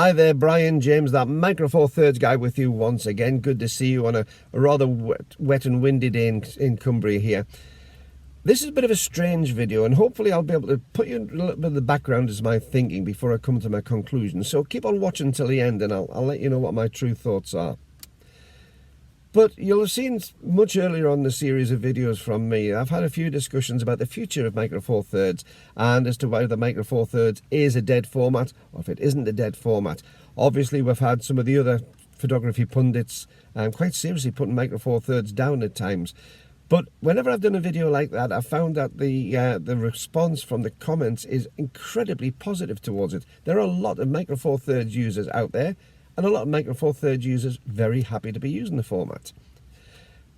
Hi there, Brian James, that Micro Four Thirds guy with you once again. Good to see you on a rather wet and windy day in Cumbria here. This is a bit of a strange video, and hopefully I'll be able to put you in a little bit of the background as my thinking before I come to my conclusion. So keep on watching till the end and I'll let you know what my true thoughts are. But you'll have seen much earlier on the series of videos from me, I've had a few discussions about the future of Micro Four Thirds and as to whether the Micro Four Thirds is a dead format or if it isn't a dead format. Obviously, we've had some of the other photography pundits quite seriously putting Micro Four Thirds down at times. But whenever I've done a video like that, I've found that the response from the comments is incredibly positive towards it. There are a lot of Micro Four Thirds users out there, and a lot of Micro Four Thirds users very happy to be using the format.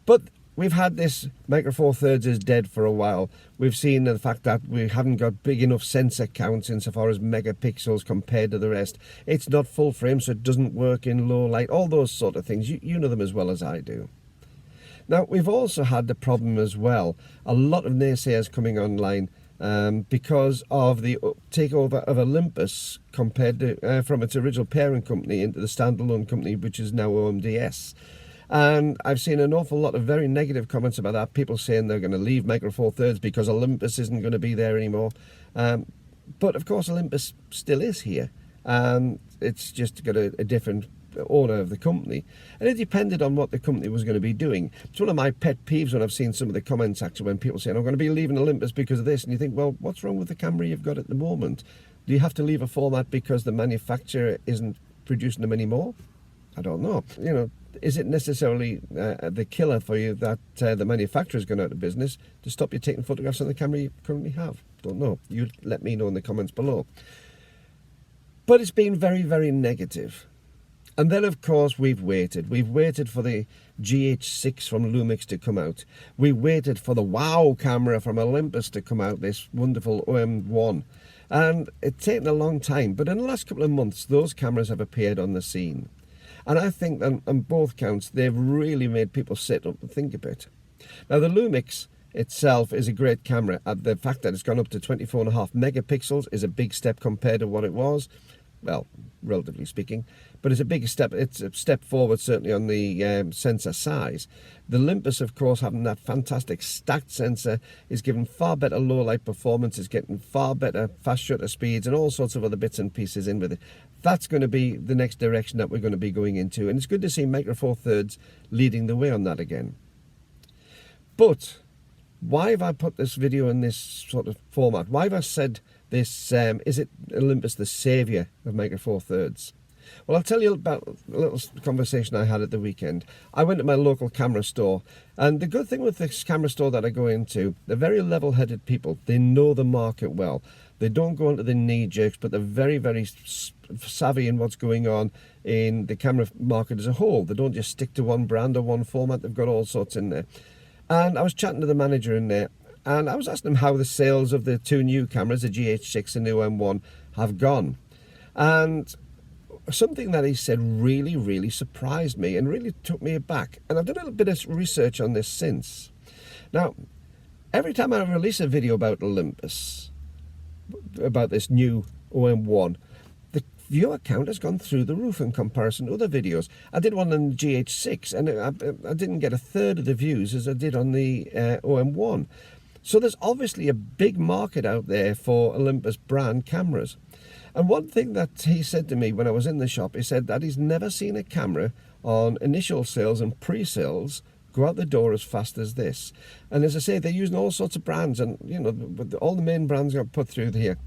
But we've had this Micro Four Thirds is dead for a while. We've seen the fact that we haven't got big enough sensor counts insofar as megapixels compared to the rest. It's not full frame, so it doesn't work in low light, all those sort of things. You know them as well as I do. Now, we've also had the problem as well, a lot of naysayers coming online because of the takeover of Olympus compared to from its original parent company into the standalone company, which is now OMDS. And I've seen an awful lot of very negative comments about that, people saying they're going to leave Micro Four Thirds because Olympus isn't going to be there anymore. But of course Olympus still is here, and it's just got a different owner of the company, and it depended on what the company was going to be doing. It's one of my pet peeves when I've seen some of the comments actually when people say, I'm going to be leaving Olympus because of this, and you think, well, what's wrong with the camera you've got at the moment? Do you have to leave a format because the manufacturer isn't producing them anymore? I don't know. You know, is it necessarily the killer for you that the manufacturer's gone out of business to stop you taking photographs on the camera you currently have? Don't know. You let me know in the comments below. But it's been very, very negative. And then, of course, we've waited. We've waited for the GH6 from Lumix to come out. We waited for the WOW camera from Olympus to come out, this wonderful OM-1. And it's taken a long time, but in the last couple of months, those cameras have appeared on the scene. And I think on both counts, they've really made people sit up and think a bit. Now, the Lumix itself is a great camera. The fact that it's gone up to 24.5 megapixels is a big step compared to what it was. Well, relatively speaking, but it's a big step. It's a step forward, certainly on the sensor size. The Olympus, of course, having that fantastic stacked sensor, is giving far better low light performance, is getting far better fast shutter speeds and all sorts of other bits and pieces in with it. That's going to be the next direction that we're going to be going into, and it's good to see Micro Four Thirds leading the way on that again. But why have I put this video in this sort of format? Why have I said this, is it Olympus the saviour of Micro Four Thirds? Well, I'll tell you about a little conversation I had at the weekend. I went to my local camera store, and the good thing with this camera store that I go into, they're very level-headed people. They know the market well. They don't go into the knee-jerks, but they're very, very savvy in what's going on in the camera market as a whole. They don't just stick to one brand or one format. They've got all sorts in there. And I was chatting to the manager in there, and I was asking him how the sales of the two new cameras, the GH6 and the OM-1, have gone. And something that he said really, really surprised me and really took me aback. And I've done a little bit of research on this since. Now, every time I release a video about Olympus, about this new OM-1, the viewer count has gone through the roof in comparison to other videos. I did one on the GH6, and I didn't get a third of the views as I did on the OM-1. So there's obviously a big market out there for Olympus brand cameras. And one thing that he said to me when I was in the shop, he said that he's never seen a camera on initial sales and pre-sales go out the door as fast as this. And as I say, they're using all sorts of brands, and you know, all the main brands got put through here.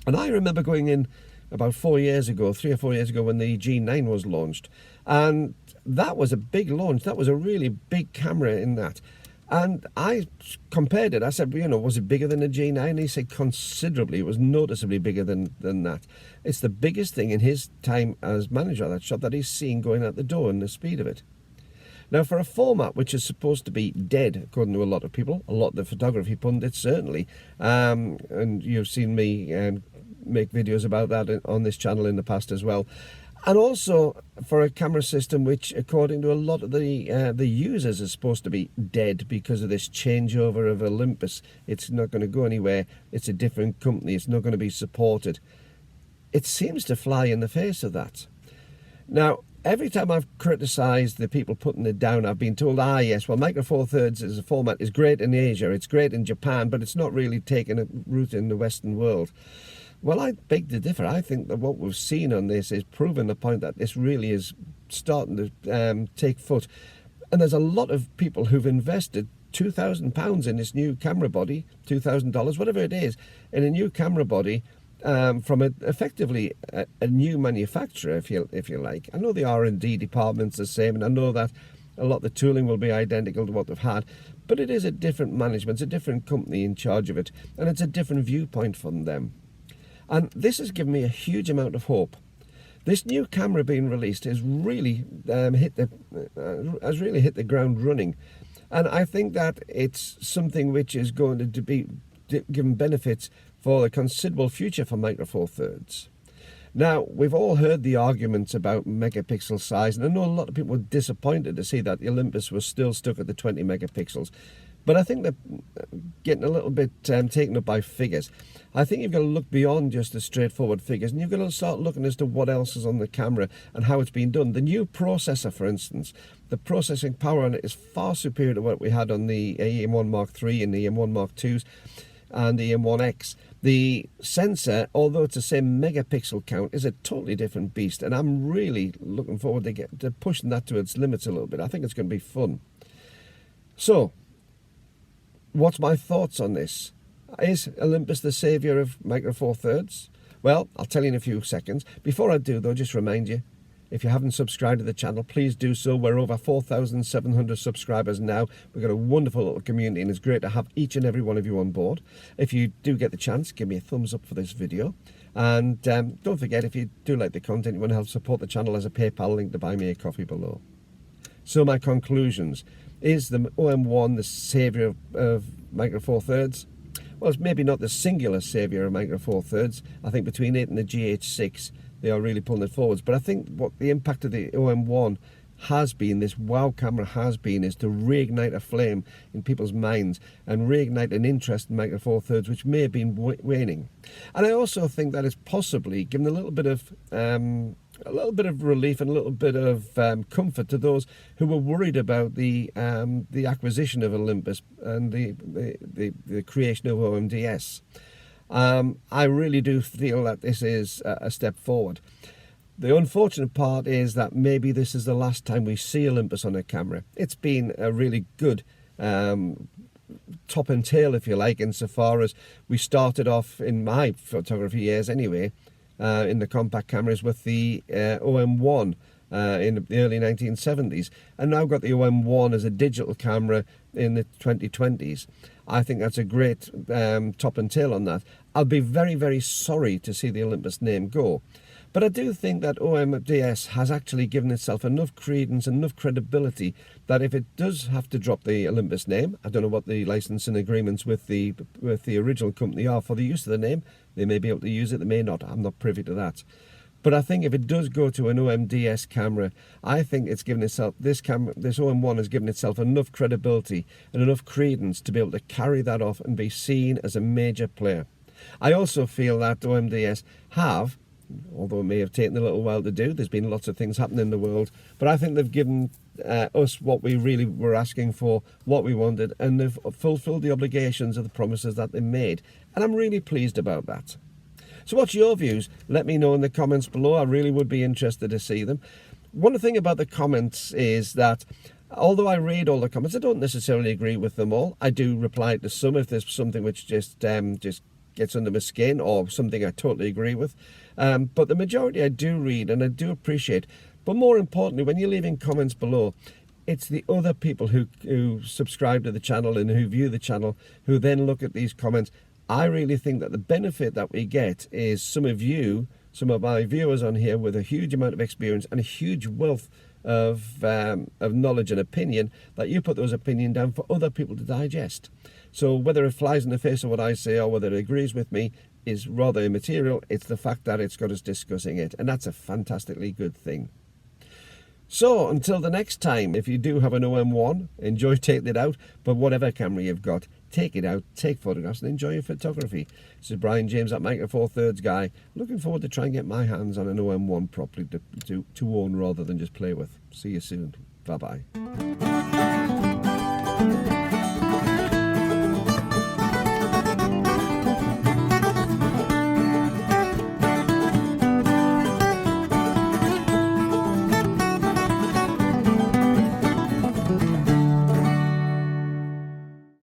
And I remember going in about 3 or 4 years ago when the G9 was launched, and that was a big launch. That was a really big camera in that. And I compared it. I said, you know, was it bigger than a G9? He said considerably. It was noticeably bigger than that. It's the biggest thing in his time as manager of that shop that he's seen going out the door, and the speed of it. Now, for a format which is supposed to be dead, according to a lot of people, a lot of the photography pundits certainly, and you've seen me make videos about that on this channel in the past as well. And also for a camera system which, according to a lot of the users, is supposed to be dead because of this changeover of Olympus. It's not going to go anywhere. It's a different company. It's not going to be supported. it seems to fly in the face of that. Now, every time I've criticised the people putting it down, I've been told, yes, well, Micro Four Thirds as a format is great in Asia, it's great in Japan, but it's not really taken a root in the Western world. Well, I beg to differ. I think that what we've seen on this is proving the point that this really is starting to take foot. And there's a lot of people who've invested £2,000 in this new camera body, $2,000, whatever it is, in a new camera body from effectively a new manufacturer, if you like. I know the R&D department's the same, and I know that a lot of the tooling will be identical to what they've had, but it is a different management, it's a different company in charge of it, and it's a different viewpoint from them. And this has given me a huge amount of hope. This new camera being released has really hit the ground running, and I think that it's something which is going to be given benefits for a considerable future for Micro Four Thirds. Now, we've all heard the arguments about megapixel size, and I know a lot of people were disappointed to see that the Olympus was still stuck at the 20 megapixels. But I think they're getting a little bit taken up by figures. I think you've got to look beyond just the straightforward figures, and you've got to start looking as to what else is on the camera and how it's been done. The new processor, for instance, the processing power on it is far superior to what we had on the OM-1 Mark III and the OM-1 Mark IIs and the OM-1X. The sensor, although it's the same megapixel count, is a totally different beast, and I'm really looking forward to pushing that to its limits a little bit. I think it's going to be fun. So, what's my thoughts on this? Is Olympus the saviour of Micro Four Thirds? Well, I'll tell you in a few seconds. Before I do, though, just remind you, if you haven't subscribed to the channel, please do so. We're over 4,700 subscribers now. We've got a wonderful little community, and it's great to have each and every one of you on board. If you do get the chance, give me a thumbs up for this video. And don't forget, if you do like the content, you want to help support the channel, there's a PayPal link to buy me a coffee below. So my conclusions. Is the OM-1 the saviour of Micro Four Thirds? Well, it's maybe not the singular saviour of Micro Four Thirds. I think between it and the GH6, they are really pulling it forwards. But I think what the impact of the OM-1 has been, this wow camera has been, is to reignite a flame in people's minds and reignite an interest in Micro Four Thirds, which may have been waning. And I also think that it's possibly given a little bit of relief and a little bit of comfort to those who were worried about the acquisition of Olympus and the creation of OMDS. I really do feel that this is a step forward. The unfortunate part is that maybe this is the last time we see Olympus on a camera. It's been a really good top and tail, if you like, insofar as we started off in my photography years anyway, in the compact cameras with the OM-1 in the early 1970s, and now got the OM-1 as a digital camera in the 2020s. I think that's a great top and tail on that. I'll be very, very sorry to see the Olympus name go. But I do think that OMDS has actually given itself enough credence, enough credibility, that if it does have to drop the Olympus name, I don't know what the licensing agreements with the original company are for the use of the name. They may be able to use it, they may not. I'm not privy to that. But I think if it does go to an OMDS camera, I think it's given itself, this OM-1 has given itself enough credibility and enough credence to be able to carry that off and be seen as a major player. I also feel that OMDS have, although it may have taken a little while to do, there's been lots of things happening in the world, but I think they've given us what we really were asking for, what we wanted, and they've fulfilled the obligations of the promises that they made, and I'm really pleased about that. So what's your views? Let me know in the comments below. I really would be interested to see them. One thing about the comments is that although I read all the comments, I don't necessarily agree with them all. I do reply to some if there's something which just gets under my skin or something I totally agree with. But the majority I do read and I do appreciate. But more importantly, when you're leaving comments below, it's the other people who subscribe to the channel and who view the channel who then look at these comments. I really think that the benefit that we get is some of my viewers on here with a huge amount of experience and a huge wealth of knowledge and opinion, that you put those opinions down for other people to digest. So whether it flies in the face of what I say or whether it agrees with me is rather immaterial. It's the fact that it's got us discussing it, and that's a fantastically good thing. So until the next time, if you do have an OM-1, enjoy taking it out, but whatever camera you've got, take it out, take photographs and enjoy your photography. This is Brian James, that Micro Four Thirds guy, looking forward to try and get my hands on an OM-1 properly to own rather than just play with. See you soon. Bye bye.